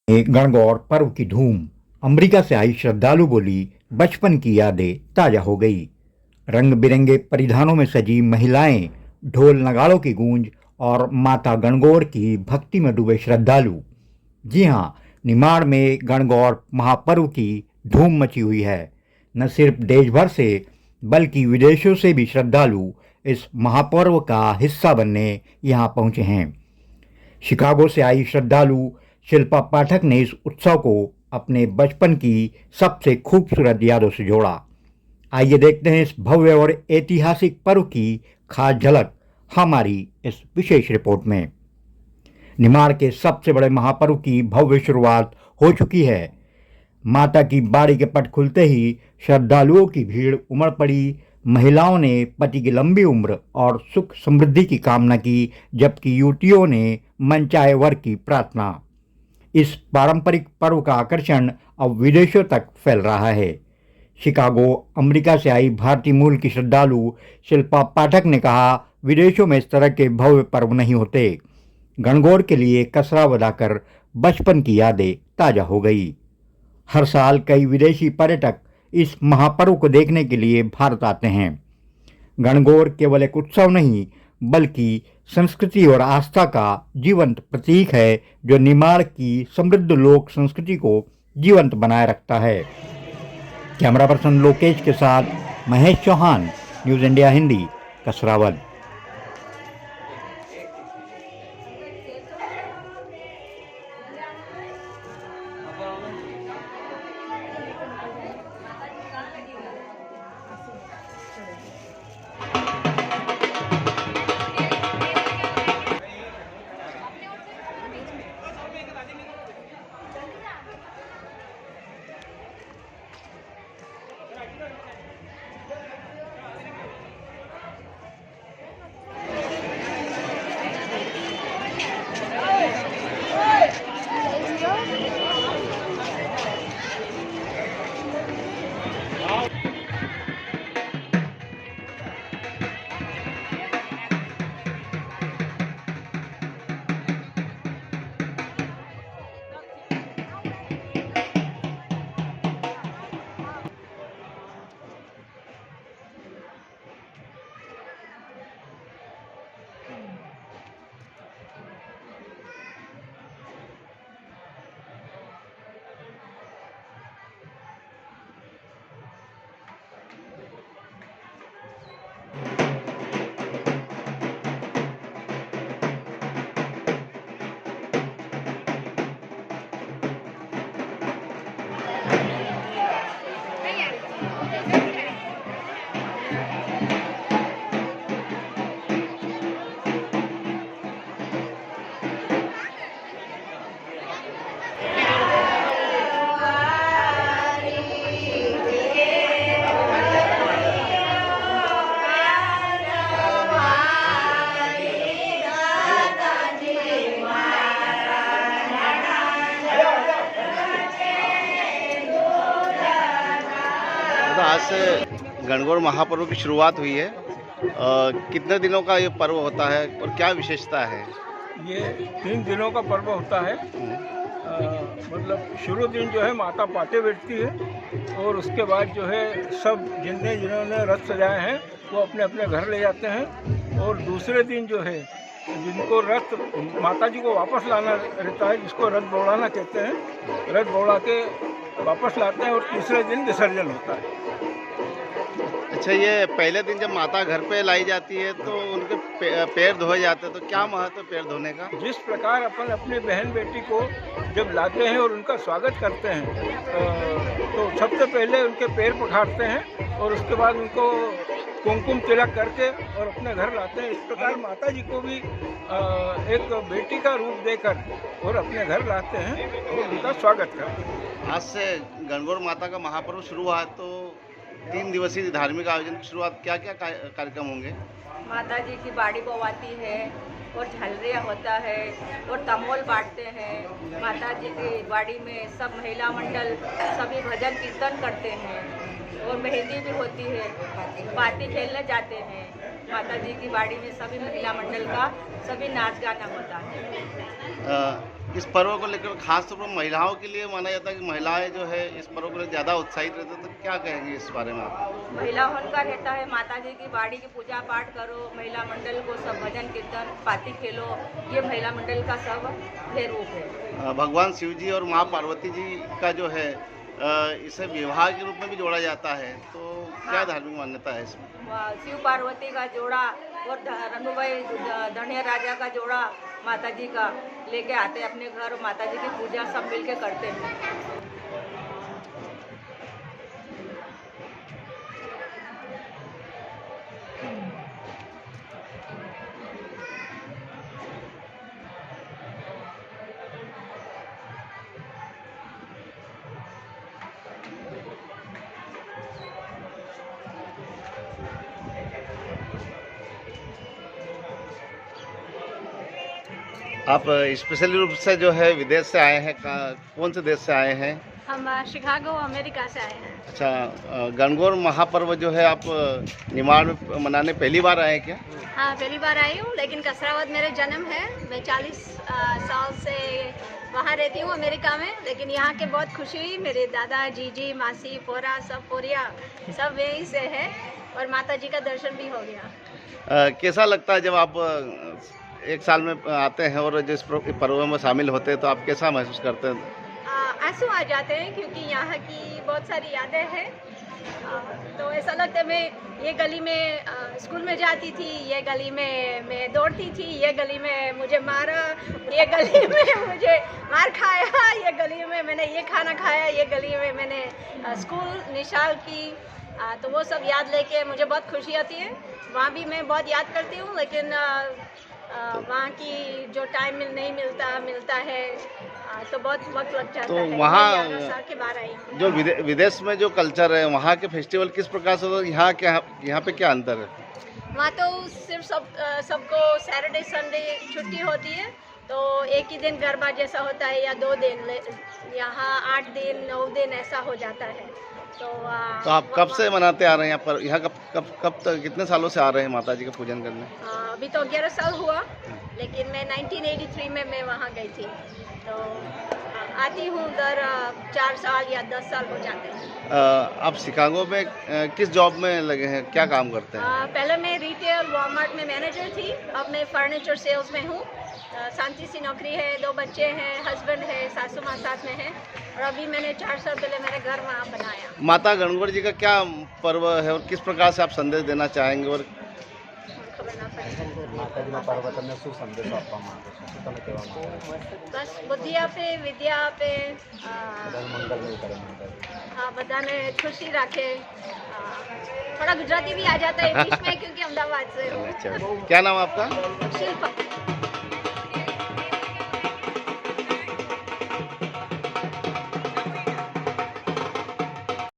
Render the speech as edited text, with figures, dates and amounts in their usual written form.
एक गणगौर पर्व की धूम। अमेरिका से आई श्रद्धालु बोली, बचपन की यादें ताजा हो गई। रंग बिरंगे परिधानों में सजी महिलाएं, ढोल नगाड़ों की गूंज और माता गणगौर की भक्ति में डूबे श्रद्धालु। जी हाँ, निमाड़ में गणगौर महापर्व की धूम मची हुई है। न सिर्फ देश भर से बल्कि विदेशों से भी श्रद्धालु इस महापर्व का हिस्सा बनने यहाँ पहुँचे हैं। शिकागो से आई श्रद्धालु शिल्पा पाठक ने इस उत्सव को अपने बचपन की सबसे खूबसूरत यादों से जोड़ा। आइए देखते हैं इस भव्य और ऐतिहासिक पर्व की खास झलक हमारी इस विशेष रिपोर्ट में। निमाड़ के सबसे बड़े महापर्व की भव्य शुरुआत हो चुकी है। माता की बाड़ी के पट खुलते ही श्रद्धालुओं की भीड़ उमड़ पड़ी। महिलाओं ने पति की लंबी उम्र और सुख समृद्धि की कामना की, जबकि युवतियों ने मनचाहे वर की प्रार्थना। इस पारंपरिक पर्व का आकर्षण अब विदेशों तक फैल रहा है। शिकागो, अमेरिका से आई भारतीय मूल की श्रद्धालु शिल्पा पाठक ने कहा, विदेशों में इस तरह के भव्य पर्व नहीं होते। गणगौर के लिए कसरा बजाकर बचपन की यादें ताजा हो गई। हर साल कई विदेशी पर्यटक इस महापर्व को देखने के लिए भारत आते हैं। गणगौर केवल एक उत्सव नहीं बल्कि संस्कृति और आस्था का जीवंत प्रतीक है, जो निमाड़ की समृद्ध लोक संस्कृति को जीवंत बनाए रखता है। कैमरा पर्सन लोकेश के साथ महेश चौहान, न्यूज़ इंडिया हिंदी, कसरावद। आज से गणगौर महापर्व की शुरुआत हुई है। कितने दिनों का ये पर्व होता है और क्या विशेषता है? ये 3 दिनों का पर्व होता है। मतलब शुरू दिन जो है माता पाटे बैठती है और उसके बाद जो है सब जिन्होंने रथ सजाए हैं वो अपने अपने घर ले जाते हैं। और दूसरे दिन जो है जिनको रथ माता जी को वापस लाना रहता है, जिसको रथ दौड़ाना कहते हैं, रथ दौड़ा के वापस लाते हैं और तीसरे दिन विसर्जन होता है। अच्छा, ये पहले दिन जब माता घर पे लाई जाती है तो उनके पैर धोए जाते हैं, तो क्या महत्व है पैर धोने का? जिस प्रकार अपन अपनी बहन बेटी को जब लाते हैं और उनका स्वागत करते हैं तो सबसे पहले उनके पैर पखारते हैं और उसके बाद उनको कुमकुम तिलक करके और अपने घर लाते हैं। इस प्रकार माता जी को भी एक बेटी का रूप देकर और अपने घर लाते हैं और उनका स्वागत करते हैं। आज से गणगौर माता का महापर्व शुरू हुआ, तो 3 दिवसीय धार्मिक आयोजन की शुरुआत, क्या क्या कार्यक्रम होंगे? माता जी की बाड़ी बोवाती है और झलरिया होता है और तमोल बांटते हैं। माता जी की बाड़ी में सब महिला मंडल सभी भजन कीर्तन करते हैं और मेहंदी भी होती है, पार्टी खेलने जाते हैं। माता जी की बाड़ी में सभी महिला मंडल का सभी नाच गाना होता है। इस पर्व को लेकर खास तौर पर महिलाओं के लिए माना जाता है कि महिलाएं जो है इस पर्व को लेकर ज़्यादा उत्साहित रहते हैं, तो क्या कहेंगे इस बारे में आप? महिला होनका रहता है, माता जी की बाड़ी की पूजा पाठ करो, महिला मंडल को सब भजन कीर्तन पाती खेलो, ये महिला मंडल का सब है रूप है। भगवान शिव जी और माँ पार्वती जी का जो है इसे विवाह के रूप में भी जोड़ा जाता है, तो क्या धार्मिक मान्यता है इसमें? शिव पार्वती का जोड़ा और रनुभाई धनिया राजा का जोड़ा माता जी का लेके आते हैं अपने घर, माता जी की पूजा सब मिलके करते हैं। आप स्पेशली रूप से जो है विदेश से आए हैं, कौन से देश से आए हैं? हम शिकागो अमेरिका से आए हैं। अच्छा, गणगौर महापर्व जो है आप निमाड़ में मनाने पहली बार आए हैं क्या? हाँ, पहली बार आई हूँ, लेकिन कसरावद मेरे जन्म है। मैं 40 साल से वहाँ रहती हूँ अमेरिका में, लेकिन यहाँ के बहुत खुशी हुई। मेरे दादा जीजी मासी पोरा सब पोरिया सब यहीं से है और माता जी का दर्शन भी हो गया। कैसा लगता है जब आप एक साल में आते हैं और जिस पर्व में शामिल होते हैं, तो आप कैसा महसूस करते हैं? आंसू आ जाते हैं क्योंकि यहाँ की बहुत सारी यादें हैं। तो ऐसा लगता है मैं ये गली में स्कूल में जाती थी, ये गली में मैं दौड़ती थी, ये गली में मुझे मारा, ये गली में मुझे मार खाया, ये गली में मैंने ये खाना खाया, ये गली में मैंने स्कूल निशाल की। तो वो सब याद लेके मुझे बहुत खुशी आती है। वहाँ भी मैं बहुत याद करती हूँ, लेकिन वहाँ की जो टाइम नहीं मिलता है, तो बहुत वक्त लग जाता तो है। वहाँ साल के बाद आई हूँ। जो विदेश में जो कल्चर है, वहाँ के फेस्टिवल किस प्रकार से होता है, यहाँ पे क्या अंतर है? वहाँ तो सिर्फ सबको सैटरडे संडे छुट्टी होती है, तो एक ही दिन गरबा जैसा होता है या 2 दिन। यहाँ 8 दिन 9 दिन ऐसा हो जाता है। तो आप कब से मनाते आ रहे हैं यहाँ पर? यहाँ कब तक कितने सालों से आ रहे हैं माता जी का पूजन करने? अभी तो 11 साल हुआ, लेकिन मैं 1983 में मैं वहाँ गई थी। तो आती हूँ उधर 4 साल या 10 साल हो जाते हैं। आप शिकागो में किस जॉब में लगे हैं, क्या काम करते हैं? पहले मैं रिटेल वॉलमार्ट में मैनेजर थी, अब मैं फर्नीचर सेल्स में हूँ। शांति सी नौकरी है, 2 बच्चे हैं, हस्बैंड है, सासू माँ साथ में है, और अभी मैंने 4 साल पहले मेरा घर वहाँ बनाया। माता गणगौर जी का क्या पर्व है और किस प्रकार से आप संदेश देना चाहेंगे? और खबर ना पड़े બસ બુદ્ધિ આપે વિદ્યા આપે हाँ બધાને ખુશી રાખે थोड़ा गुजराती भी आ जाता है बीच में क्योंकि अहमदाबाद से हूँ क्या नाम है आपका? शिल्पा